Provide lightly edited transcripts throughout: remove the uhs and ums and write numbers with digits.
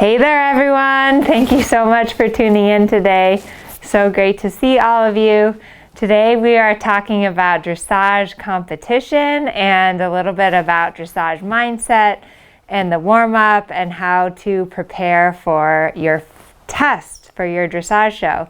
Hey there everyone, thank you so much for tuning in today. So great to see all of you. Today we are talking about dressage competition and a little bit about dressage mindset and the warm-up and how to prepare for your test for your dressage show.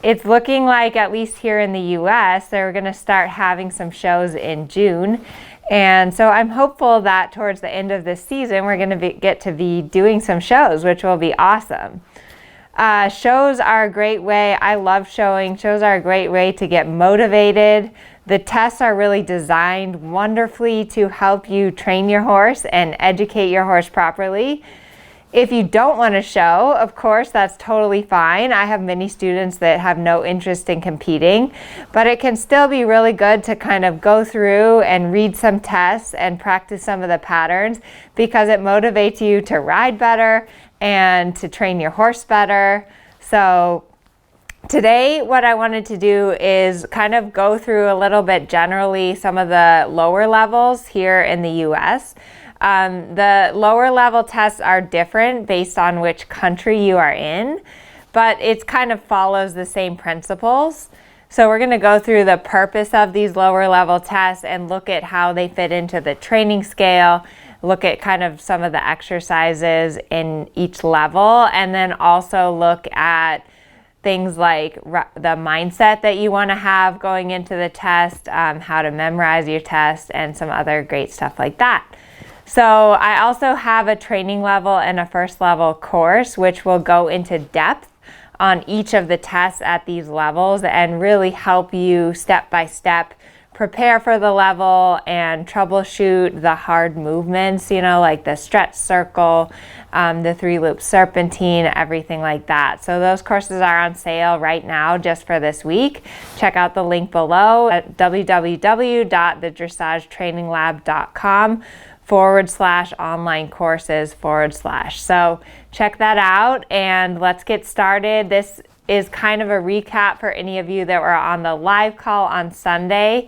It's looking like, at least here in the US, they're going to start having some shows in June. And so I'm hopeful that towards the end of this season, we're going to get to be doing some shows, which will be awesome. Shows are a great way. I love showing. Shows are a great way to get motivated. The tests are really designed wonderfully to help you train your horse and educate your horse properly. If you don't want to show, of course, that's totally fine. I have many students that have no interest in competing, but it can still be really good to kind of go through and read some tests and practice some of the patterns because it motivates you to ride better and to train your horse better. So today, what I wanted to do is kind of go through a little bit generally some of the lower levels here in the US. The lower level tests are different based on which country you are in, but it kind of follows the same principles. So we're going to go through the purpose of these lower level tests and look at how they fit into the training scale, look at kind of some of the exercises in each level, and then also look at things like the mindset that you want to have going into the test, how to memorize your test, and some other great stuff like that. So I also have a training level and a first level course, which will go into depth on each of the tests at these levels and really help you step by step prepare for the level and troubleshoot the hard movements, like the stretch circle, the 3-loop serpentine, everything like that. So those courses are on sale right now just for this week. Check out the link below at www.thedressagetraininglab.com/online courses/. So check that out and let's get started. This is kind of a recap for any of you that were on the live call on Sunday.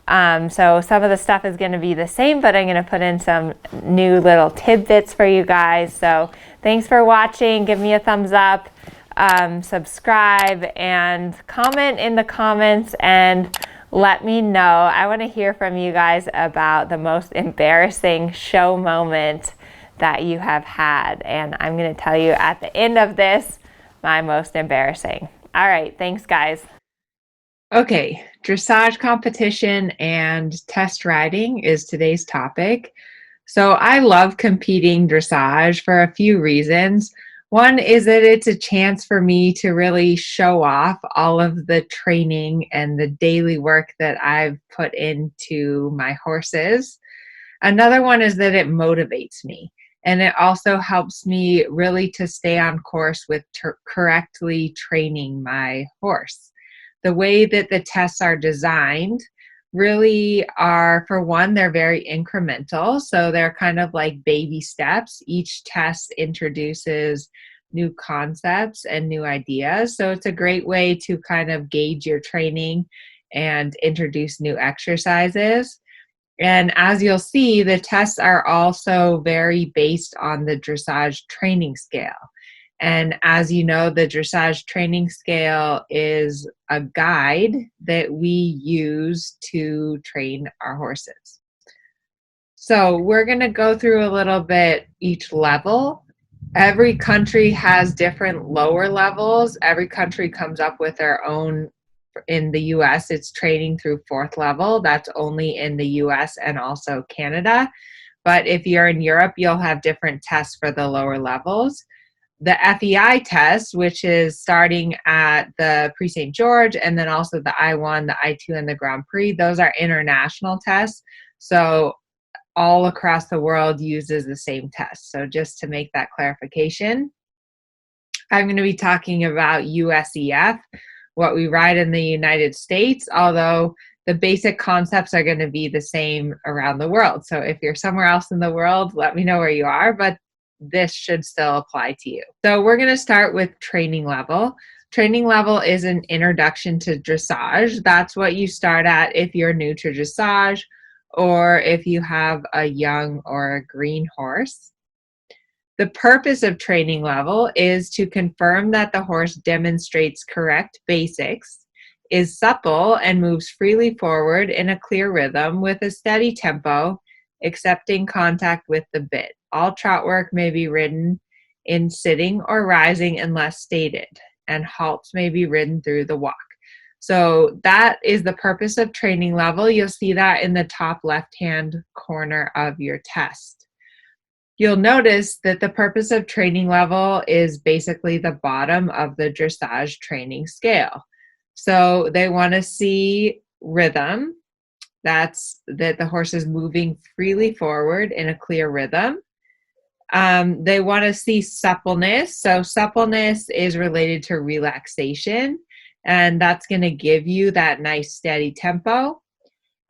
So some of the stuff is going to be the same, but I'm going to put in some new little tidbits for you guys. So thanks for watching. Give me a thumbs up, subscribe, and comment in the comments and let me know. I want to hear from you guys about the most embarrassing show moment that you have had. And I'm going to tell you at the end of this, my most embarrassing. All right, thanks guys. Okay, dressage competition and test riding is today's topic. So I love competing dressage for a few reasons. One is that it's a chance for me to really show off all of the training and the daily work that I've put into my horses. Another one is that it motivates me. And it also helps me really to stay on course with correctly training my horse. The way that the tests are designed really are, for one, they're very incremental. So they're kind of like baby steps. Each test introduces new concepts and new ideas. So it's a great way to kind of gauge your training and introduce new exercises. And as you'll see, the tests are also very based on the Dressage Training Scale. And as you know, the Dressage Training Scale is a guide that we use to train our horses. So we're going to go through a little bit each level. Every country has different lower levels. Every country comes up with their own. In the US, it's training through 4th level. That's only in the US and also Canada. But if you're in Europe, you'll have different tests for the lower levels. The FEI test, which is starting at the Prix St. George, and then also the I1, the I2, and the Grand Prix, those are international tests. So all across the world uses the same test. So just to make that clarification, I'm going to be talking about USEF, what we ride in the United States, although the basic concepts are going to be the same around the world. So if you're somewhere else in the world, let me know where you are, but this should still apply to you. So we're going to start with training level. Training level is an introduction to dressage. That's what you start at if you're new to dressage or if you have a young or a green horse. The purpose of training level is to confirm that the horse demonstrates correct basics, is supple and moves freely forward in a clear rhythm with a steady tempo, accepting contact with the bit. All trot work may be ridden in sitting or rising unless stated, and halts may be ridden through the walk. So that is the purpose of training level. You'll see that in the top left-hand corner of your test. You'll notice that the purpose of training level is basically the bottom of the dressage training scale. So they want to see rhythm. That's that the horse is moving freely forward in a clear rhythm. They want to see suppleness. So suppleness is related to relaxation, and that's going to give you that nice steady tempo.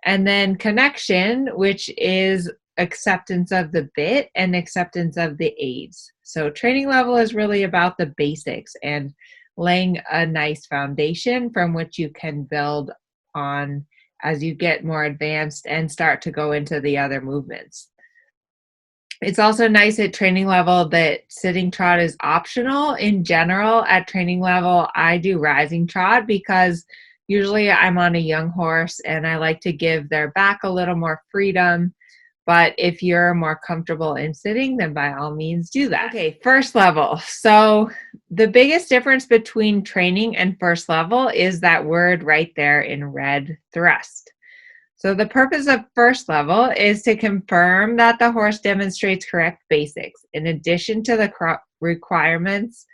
And then connection, which is acceptance of the bit and acceptance of the aids. So training level is really about the basics and laying a nice foundation from which you can build on as you get more advanced and start to go into the other movements. It's also nice at training level that sitting trot is optional. In general, at training level, I do rising trot because usually I'm on a young horse and I like to give their back a little more freedom. But if you're more comfortable in sitting, then by all means do that. Okay, first level. So the biggest difference between training and first level is that word right there in red, thrust. So the purpose of first level is to confirm that the horse demonstrates correct basics. In addition to the requirements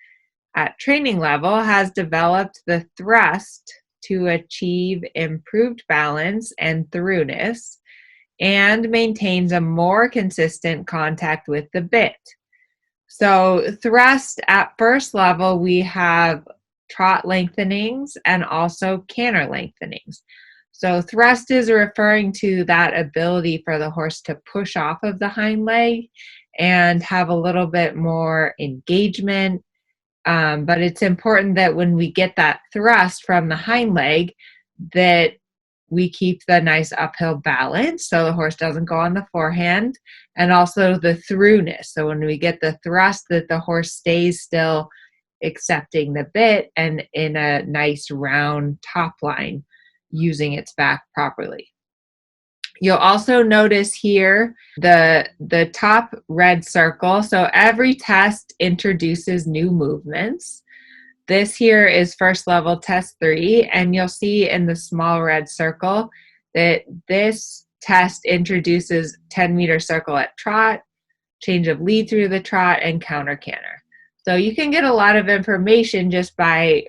at training level, has developed the thrust to achieve improved balance and throughness, and maintains a more consistent contact with the bit. So thrust at first level, we have trot lengthenings and also canter lengthenings. So thrust is referring to that ability for the horse to push off of the hind leg and have a little bit more engagement. But it's important that when we get that thrust from the hind leg, that we keep the nice uphill balance so the horse doesn't go on the forehand, and also the throughness. So when we get the thrust, that the horse stays still, accepting the bit and in a nice round top line, using its back properly. You'll also notice here the top red circle. So every test introduces new movements. This here is first level test 3, and you'll see in the small red circle that this test introduces 10-meter circle at trot, change of lead through the trot, and counter canter. So you can get a lot of information just by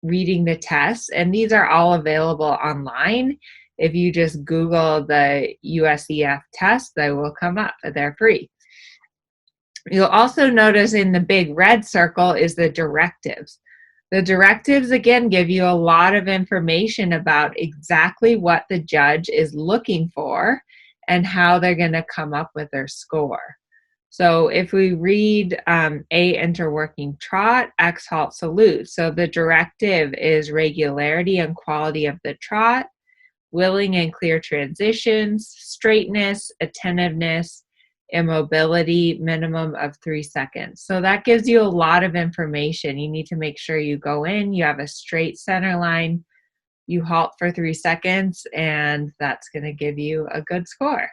reading the tests, and these are all available online. If you just Google the USEF test, they will come up. They're free. You'll also notice in the big red circle is the directives. The directives, again, give you a lot of information about exactly what the judge is looking for and how they're going to come up with their score. So if we read A, enter working trot, X, halt, salute. So the directive is regularity and quality of the trot, willing and clear transitions, straightness, attentiveness, immobility, minimum of 3 seconds. So that gives you a lot of information. You need to make sure you go in, you have a straight center line, you halt for 3 seconds, and that's going to give you a good score.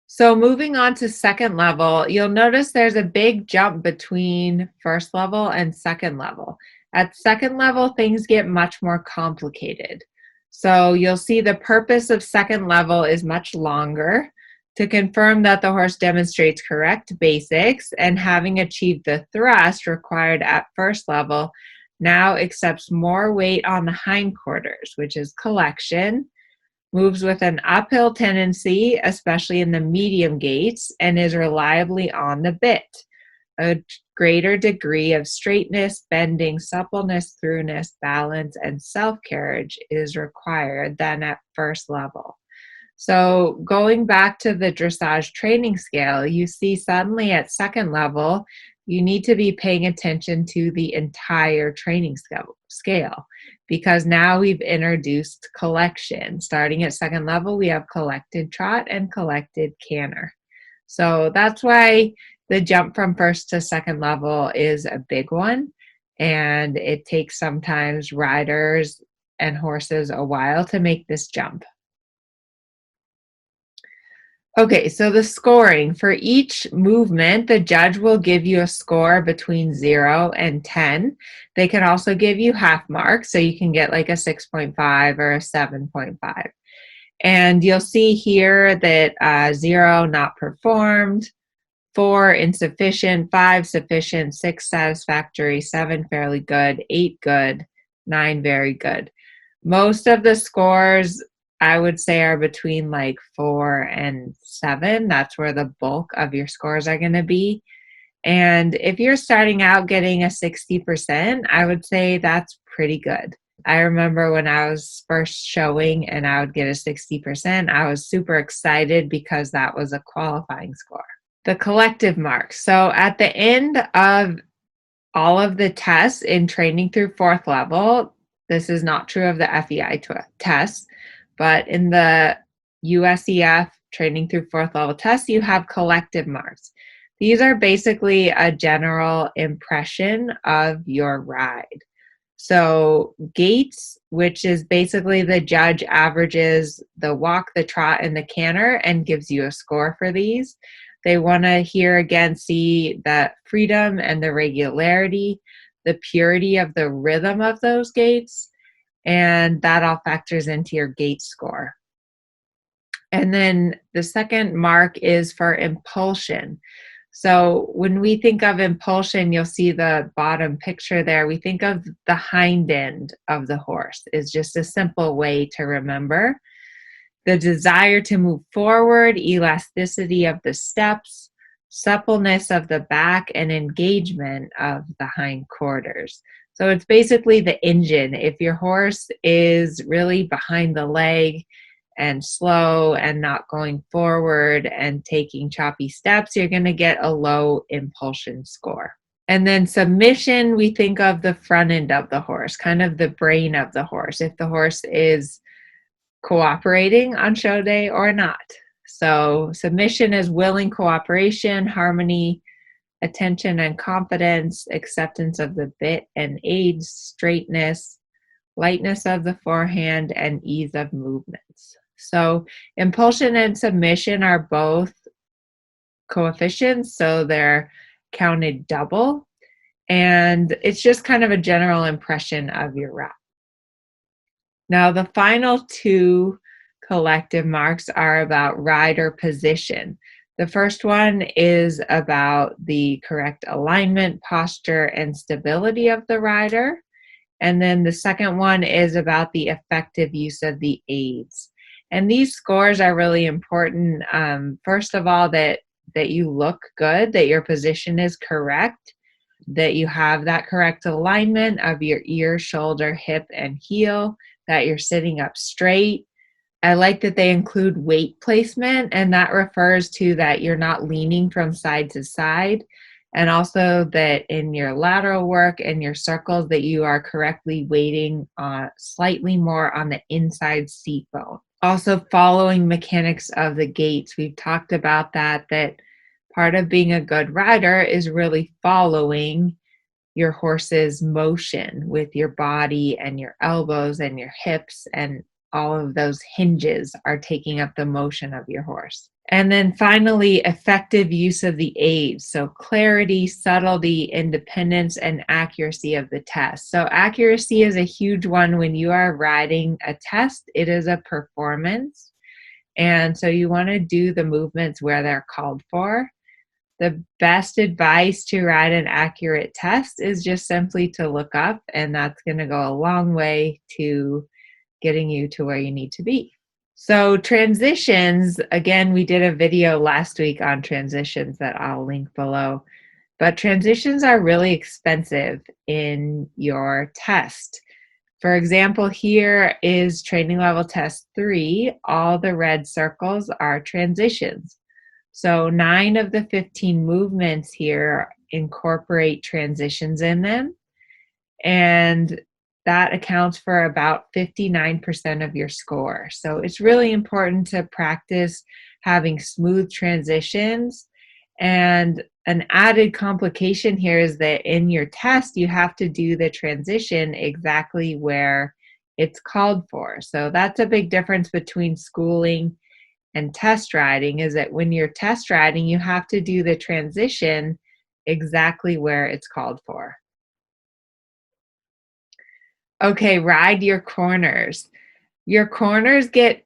So moving on to second level, you'll notice there's a big jump between first level and second level. At second level, things get much more complicated. So you'll see the purpose of second level is much longer, to confirm that the horse demonstrates correct basics, and having achieved the thrust required at first level, now accepts more weight on the hindquarters, which is collection, moves with an uphill tendency, especially in the medium gaits, and is reliably on the bit. A greater degree of straightness, bending, suppleness, throughness, balance, and self-carriage is required than at first level. So going back to the dressage training scale, you see suddenly at second level, you need to be paying attention to the entire training scale, because now we've introduced collection. Starting at second level, we have collected trot and collected canter. So that's why the jump from first to second level is a big one. And it takes sometimes riders and horses a while to make this jump. Okay, so the scoring for each movement, the judge will give you a score between 0 and 10. They can also give you half marks, so you can get like a 6.5 or a 7.5. And you'll see here that 0, not performed, 4, insufficient, 5, sufficient, 6, satisfactory, 7, fairly good, 8, good, 9, very good. Most of the scores, I would say, are between like 4 and 7. That's where the bulk of your scores are going to be. And if you're starting out getting a 60%, I would say that's pretty good. I remember when I was first showing and I would get a 60%, I was super excited because that was a qualifying score. The collective marks. So at the end of all of the tests in training through fourth level, this is not true of the FEI tests, but in the USEF training through fourth level tests, you have collective marks. These are basically a general impression of your ride. So gaits, which is basically the judge averages the walk, the trot, and the canter and gives you a score for these. They want to here again see that freedom and the regularity, the purity of the rhythm of those gaits, and that all factors into your gait score. And then the second mark is for impulsion. So when we think of impulsion, you'll see the bottom picture there. We think of the hind end of the horse is just a simple way to remember. The desire to move forward, elasticity of the steps, suppleness of the back, and engagement of the hind quarters. So it's basically the engine. If your horse is really behind the leg and slow and not going forward and taking choppy steps, you're going to get a low impulsion score. And then submission, we think of the front end of the horse, kind of the brain of the horse, if the horse is cooperating on show day or not. So submission is willing cooperation, harmony, attention and confidence, acceptance of the bit and aids, straightness, lightness of the forehand, and ease of movements. So impulsion and submission are both coefficients, so they're counted double. And it's just kind of a general impression of your route. Now, the final two collective marks are about rider position. The first one is about the correct alignment, posture, and stability of the rider. And then the second one is about the effective use of the aids. And these scores are really important. First of all, that you look good, that your position is correct, that you have that correct alignment of your ear, shoulder, hip, and heel, that you're sitting up straight. I like that they include weight placement, and that refers to that you're not leaning from side to side, and also that in your lateral work and your circles that you are correctly weighting slightly more on the inside seat bone. Also following mechanics of the gaits. We've talked about that part of being a good rider is really following your horse's motion with your body and your elbows and your hips, and all of those hinges are taking up the motion of your horse. And then finally, effective use of the aids. So clarity, subtlety, independence, and accuracy of the test. So accuracy is a huge one when you are riding a test. It is a performance. And so you want to do the movements where they're called for. The best advice to ride an accurate test is just simply to look up, and that's going to go a long way to getting you to where you need to be. So transitions, again, we did a video last week on transitions that I'll link below, but transitions are really expensive in your test. For example, here is training level test 3. All the red circles are transitions. So 9 of the 15 movements here incorporate transitions in them, and that accounts for about 59% of your score. So it's really important to practice having smooth transitions. And an added complication here is that in your test, you have to do the transition exactly where it's called for. So that's a big difference between schooling and test riding, is that when you're test riding, you have to do the transition exactly where it's called for. Okay, ride your corners. Your corners get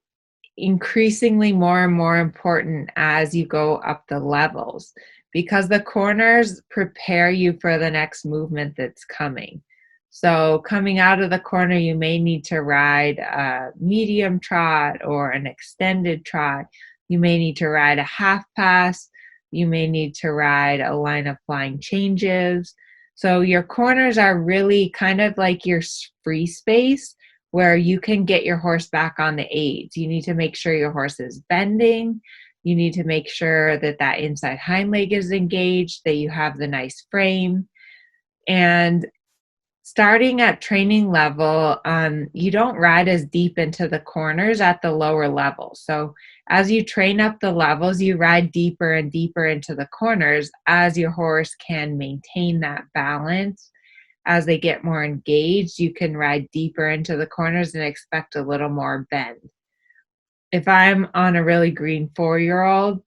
increasingly more and more important as you go up the levels, because the corners prepare you for the next movement that's coming. So coming out of the corner, you may need to ride a medium trot or an extended trot. You may need to ride a half pass. You may need to ride a line of flying changes. So your corners are really kind of like your free space where you can get your horse back on the aids. You need to make sure your horse is bending. You need to make sure that that inside hind leg is engaged, that you have the nice frame. And starting at training level, you don't ride as deep into the corners at the lower level. So as you train up the levels, you ride deeper and deeper into the corners as your horse can maintain that balance. As they get more engaged, you can ride deeper into the corners and expect a little more bend. If I'm on a really green 4-year-old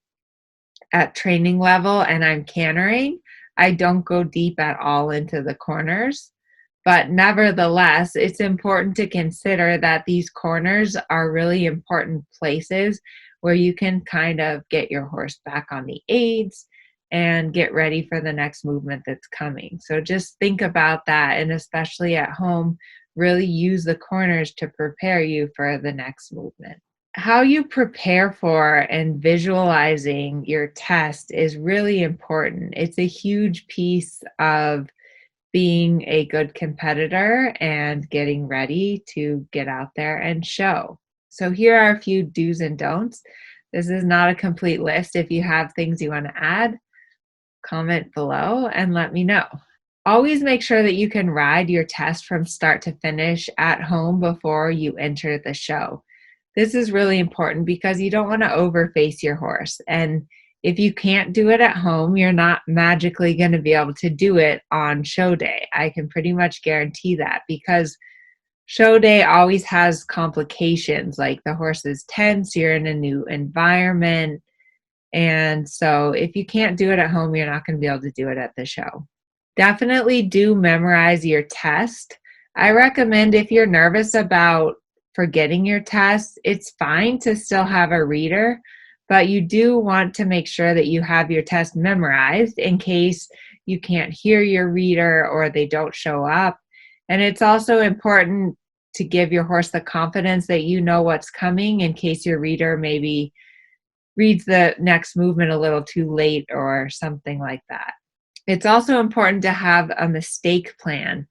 at training level and I'm cantering, I don't go deep at all into the corners. But nevertheless, it's important to consider that these corners are really important places where you can kind of get your horse back on the aids and get ready for the next movement that's coming. So just think about that, and especially at home, really use the corners to prepare you for the next movement. How you prepare for and visualizing your test is really important. It's a huge piece of being a good competitor and getting ready to get out there and show. So here are a few do's and don'ts. This is not a complete list. If you have things you want to add, comment below and let me know. Always make sure that you can ride your test from start to finish at home before you enter the show. This is really important because you don't want to overface your horse. And if you can't do it at home, you're not magically going to be able to do it on show day. I can pretty much guarantee that, because show day always has complications, like the horse is tense, you're in a new environment. And so if you can't do it at home, you're not going to be able to do it at the show. Definitely do memorize your test. I recommend, if you're nervous about forgetting your test, it's fine to still have a reader, but you do want to make sure that you have your test memorized in case you can't hear your reader or they don't show up. And it's also important to give your horse the confidence that you know what's coming in case your reader maybe reads the next movement a little too late or something like that. It's also important to have a mistake plan.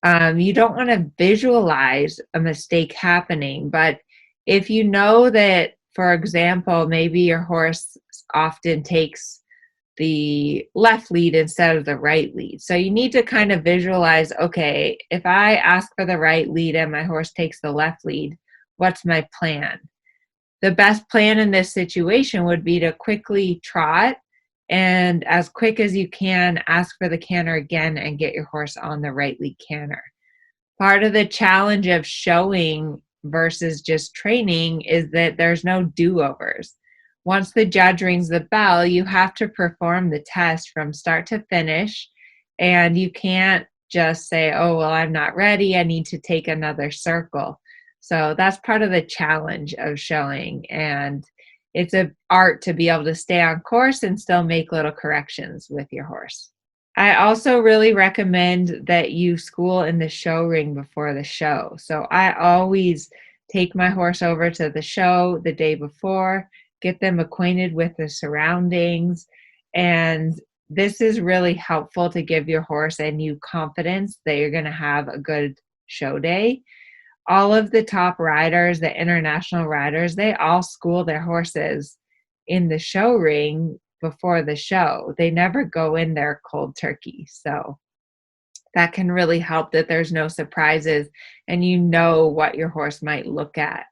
You don't want to visualize a mistake happening, but if you know that, for example, maybe your horse often takes the left lead instead of the right lead. So you need to kind of visualize, okay, if I ask for the right lead and my horse takes the left lead, what's my plan? The best plan in this situation would be to quickly trot and, as quick as you can, ask for the canter again and get your horse on the right lead canter. Part of the challenge of showing versus just training is that there's no do-overs. Once the judge rings the bell, you have to perform the test from start to finish, and you can't just say, oh, well, I'm not ready, I need to take another circle. So that's part of the challenge of showing, and it's an art to be able to stay on course and still make little corrections with your horse. I also really recommend that you school in the show ring before the show. So I always take my horse over to the show the day before, get them acquainted with the surroundings, and this is really helpful to give your horse a new confidence that you're going to have a good show day. All of the top riders, the international riders, they all school their horses in the show ring before the show. They never go in there cold turkey. So that can really help, that there's no surprises and you know what your horse might look at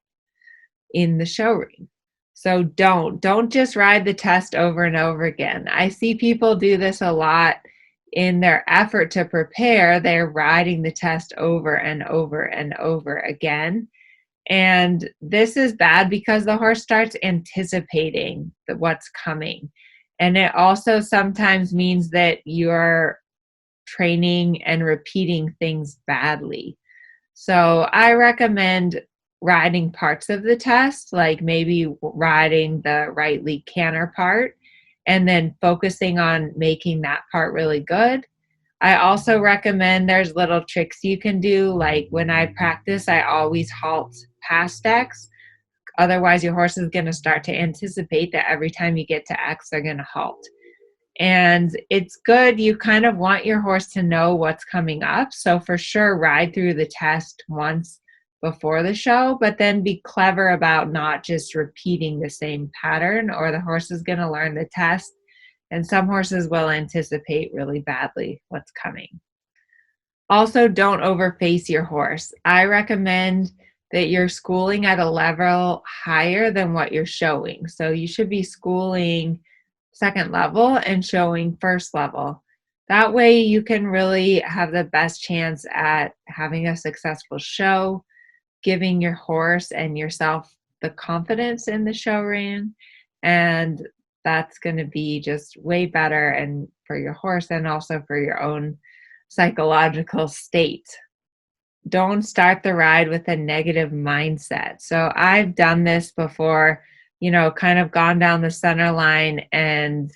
in the show ring. So don't just ride the test over and over again. I see people do this a lot in their effort to prepare. They're riding the test over and over and over again. And this is bad because the horse starts anticipating what's coming. And it also sometimes means that you're training and repeating things badly. So I recommend riding parts of the test, like maybe riding the right lead canter part, and then focusing on making that part really good. I also recommend there's little tricks you can do. Like when I practice, I always halt past X. Otherwise, your horse is going to start to anticipate that every time you get to X, they're going to halt. And it's good. You kind of want your horse to know what's coming up. So for sure, ride through the test once before the show, but then be clever about not just repeating the same pattern, or the horse is going to learn the test. And some horses will anticipate really badly what's coming. Also, don't overface your horse. I recommend that you're schooling at a level higher than what you're showing. So you should be schooling second level and showing first level. That way you can really have the best chance at having a successful show, giving your horse and yourself the confidence in the show ring, and that's going to be just way better and for your horse and also for your own psychological state. Don't start the ride with a negative mindset. So I've done this before, kind of gone down the center line and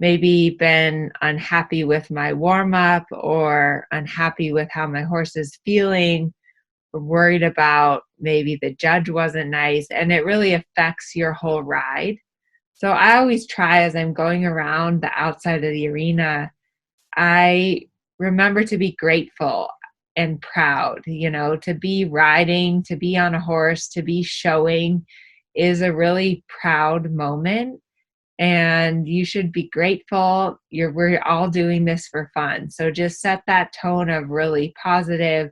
maybe been unhappy with my warm up or unhappy with how my horse is feeling, or worried about maybe the judge wasn't nice, and it really affects your whole ride. So I always try, as I'm going around the outside of the arena, I remember to be grateful and proud, to be riding, to be on a horse, to be showing is a really proud moment. And you should be grateful. We're all doing this for fun. So just set that tone of really positive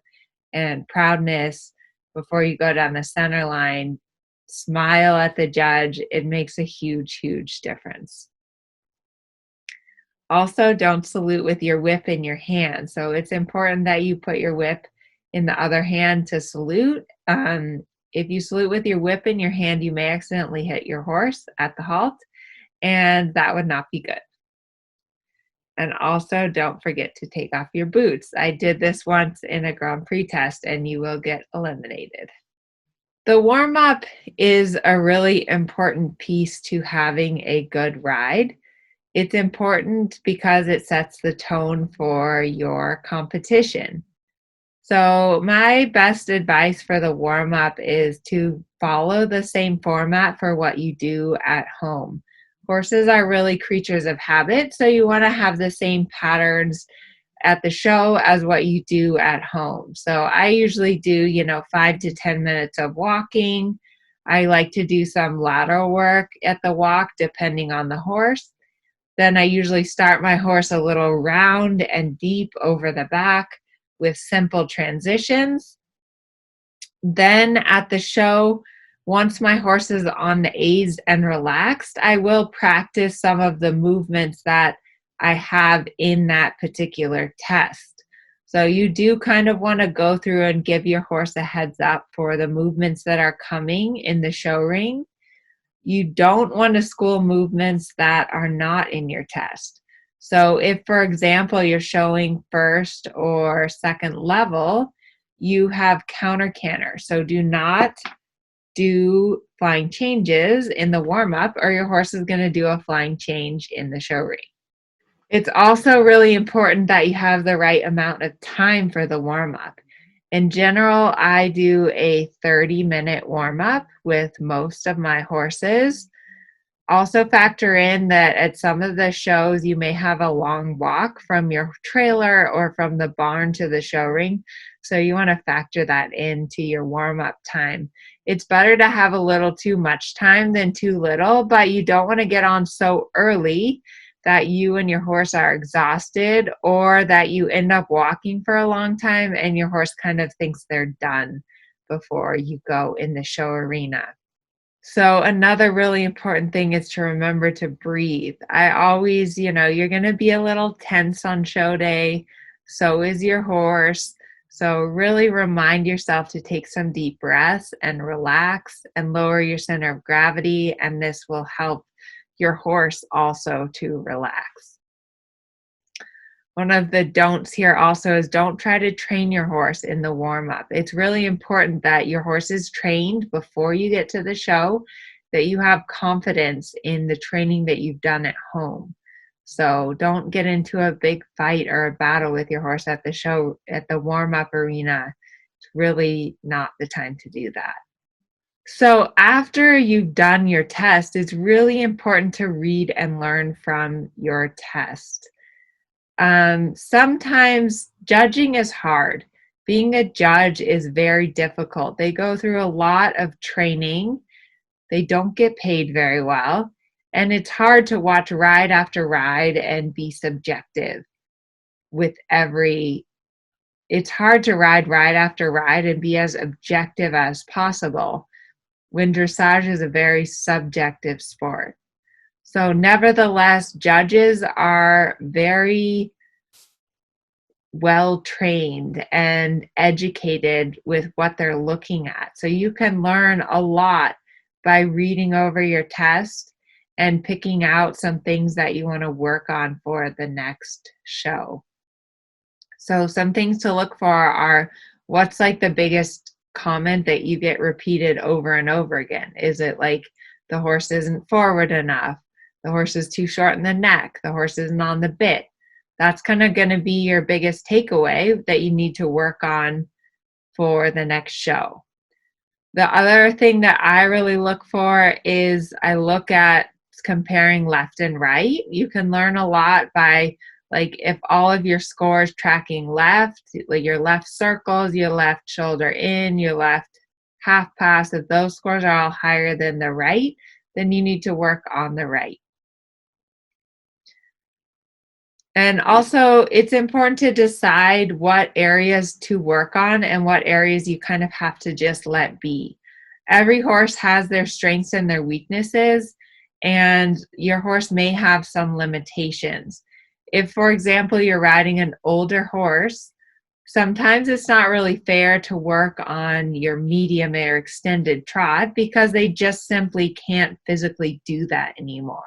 and proudness before you go down the center line. Smile at the judge. It makes a huge, huge difference. Also, don't salute with your whip in your hand. So it's important that you put your whip in the other hand to salute. If you salute with your whip in your hand, you may accidentally hit your horse at the halt, and that would not be good. And also, don't forget to take off your boots. I did this once in a Grand Prix test, and you will get eliminated. The warm-up is a really important piece to having a good ride. It's important because it sets the tone for your competition. So my best advice for the warm-up is to follow the same format for what you do at home. Horses are really creatures of habit, so you want to have the same patterns at the show as what you do at home. So I usually do, 5 to 10 minutes of walking. I like to do some lateral work at the walk, depending on the horse. Then I usually start my horse a little round and deep over the back with simple transitions. Then at the show, once my horse is on the A's and relaxed, I will practice some of the movements that I have in that particular test. So you do kind of want to go through and give your horse a heads up for the movements that are coming in the show ring. You don't want to school movements that are not in your test. So if, for example, you're showing first or second level, you have counter canter. So do not do flying changes in the warm-up, or your horse is going to do a flying change in the show ring. It's also really important that you have the right amount of time for the warm-up. In general, I do a 30-minute warm-up with most of my horses. Also factor in that at some of the shows, you may have a long walk from your trailer or from the barn to the show ring. So you want to factor that into your warm-up time. It's better to have a little too much time than too little, but you don't want to get on so early that you and your horse are exhausted, or that you end up walking for a long time and your horse kind of thinks they're done before you go in the show arena. So another really important thing is to remember to breathe. I always, you're going to be a little tense on show day. So is your horse. So really remind yourself to take some deep breaths and relax and lower your center of gravity. And this will help your horse also to relax. One of the don'ts here also is don't try to train your horse in the warm-up. It's really important that your horse is trained before you get to the show, that you have confidence in the training that you've done at home. So don't get into a big fight or a battle with your horse at the show, at the warm-up arena. It's really not the time to do that. So after you've done your test, it's really important to read and learn from your test. Sometimes judging is hard. Being a judge is very difficult. They go through a lot of training. They don't get paid very well. And it's hard to watch ride after ride and be subjective with it's hard to ride after ride and be as objective as possible when dressage is a very subjective sport. So nevertheless, judges are very well trained and educated with what they're looking at. So you can learn a lot by reading over your test and picking out some things that you want to work on for the next show. So some things to look for are, what's like the biggest comment that you get repeated over and over again? Is it like the horse isn't forward enough? The horse is too short in the neck? The horse isn't on the bit? That's kind of going to be your biggest takeaway that you need to work on for the next show. The other thing that I really look for is I look at comparing left and right. You can learn a lot by, like, if all of your scores tracking left, like your left circles, your left shoulder in, your left half pass, if those scores are all higher than the right, then you need to work on the right. And also, it's important to decide what areas to work on and what areas you kind of have to just let be. Every horse has their strengths and their weaknesses, and your horse may have some limitations. If, for example, you're riding an older horse, sometimes it's not really fair to work on your medium or extended trot because they just simply can't physically do that anymore.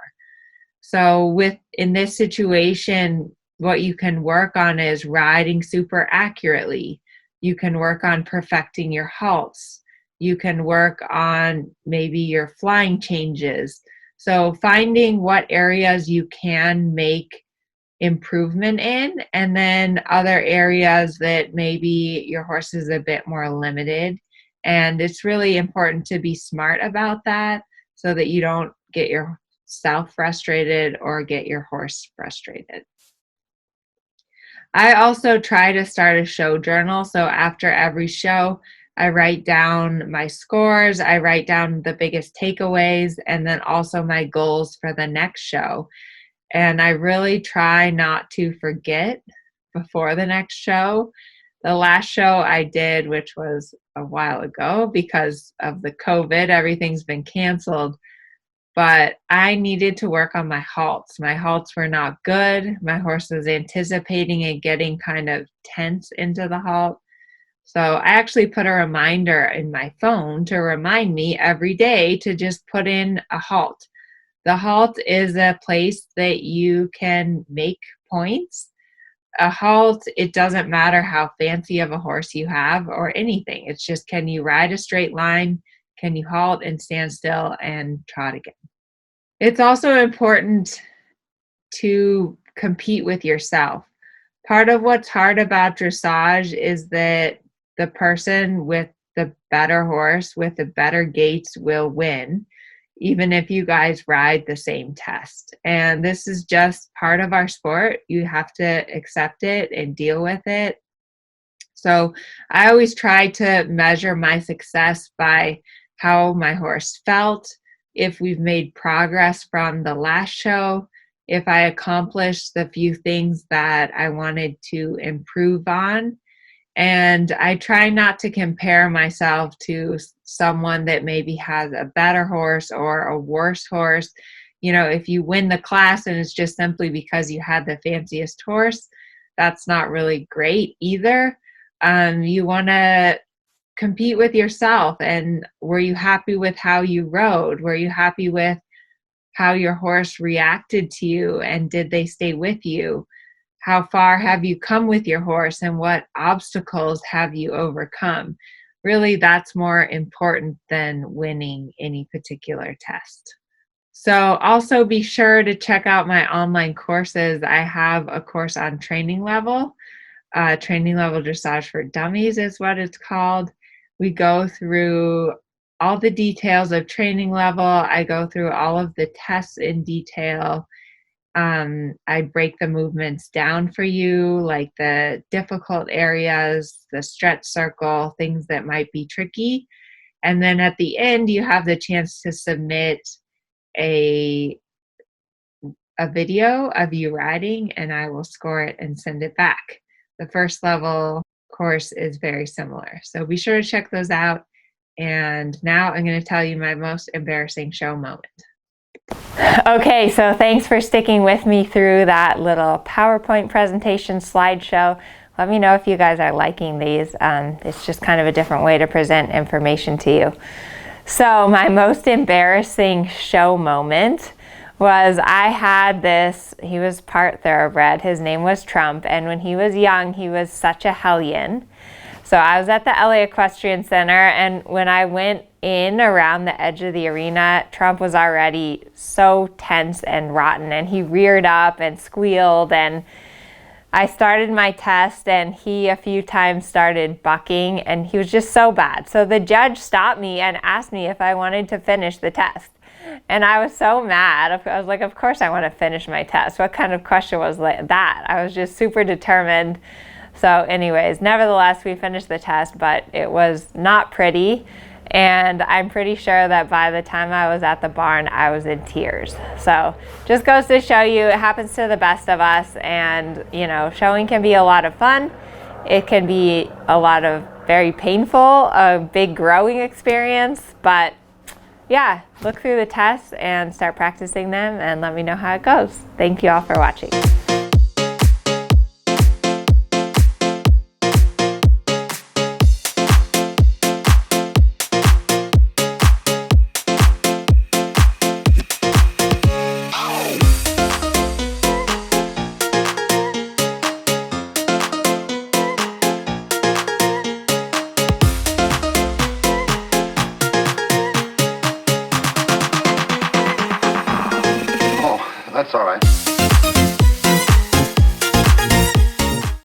So in this situation, what you can work on is riding super accurately. You can work on perfecting your halts. You can work on maybe your flying changes. So finding what areas you can make improvement in, and then other areas that maybe your horse is a bit more limited. And it's really important to be smart about that so that you don't get yourself frustrated or get your horse frustrated. I also try to start a show journal. So after every show, I write down my scores, I write down the biggest takeaways, and then also my goals for the next show. And I really try not to forget before the next show. The last show I did, which was a while ago because of the COVID, everything's been canceled. But I needed to work on my halts. My halts were not good. My horse was anticipating it getting kind of tense into the halt. So I actually put a reminder in my phone to remind me every day to just put in a halt. The halt is a place that you can make points. A halt, it doesn't matter how fancy of a horse you have or anything. It's just, can you ride a straight line? Can you halt and stand still and trot again? It's also important to compete with yourself. Part of what's hard about dressage is that the person with the better horse, with the better gaits, will win, even if you guys ride the same test. And this is just part of our sport. You have to accept it and deal with it. So I always try to measure my success by how my horse felt, if we've made progress from the last show, if I accomplished the few things that I wanted to improve on. And I try not to compare myself to someone that maybe has a better horse or a worse horse. You know, if you win the class and it's just simply because you had the fanciest horse, that's not really great either. You want to compete with yourself, and were you happy with how you rode? Were you happy with how your horse reacted to you, and did they stay with you? How far have you come with your horse, and what obstacles have you overcome? Really, that's more important than winning any particular test. So also be sure to check out my online courses. I have a course on training level dressage for dummies is what it's called. We go through all the details of training level. I go through all of the tests in detail. I break the movements down for you, like the difficult areas, the stretch circle, things that might be tricky. And then at the end, you have the chance to submit a video of you riding, and I will score it and send it back. The first level course is very similar. So be sure to check those out. And now I'm going to tell you my most embarrassing show moment. Okay, so thanks for sticking with me through that little PowerPoint presentation slideshow. Let me know if you guys are liking these. It's just kind of a different way to present information to you. So my most embarrassing show moment was I had this, he was part thoroughbred, his name was Trump, and when he was young, he was such a hellion. So I was at the LA Equestrian Center, and when I went in around the edge of the arena, Trump was already so tense and rotten, and he reared up and squealed, and I started my test, and he a few times started bucking, and he was just so bad. So the judge stopped me and asked me if I wanted to finish the test. And I was so mad. I was like, of course I want to finish my test. What kind of question was that? I was just super determined. So anyways, nevertheless, we finished the test, but it was not pretty. And I'm pretty sure that by the time I was at the barn, I was in tears. So just goes to show you, it happens to the best of us. And, you know, showing can be a lot of fun. It can be a lot of very painful, a big growing experience. But yeah, look through the tests and start practicing them and let me know how it goes. Thank you all for watching.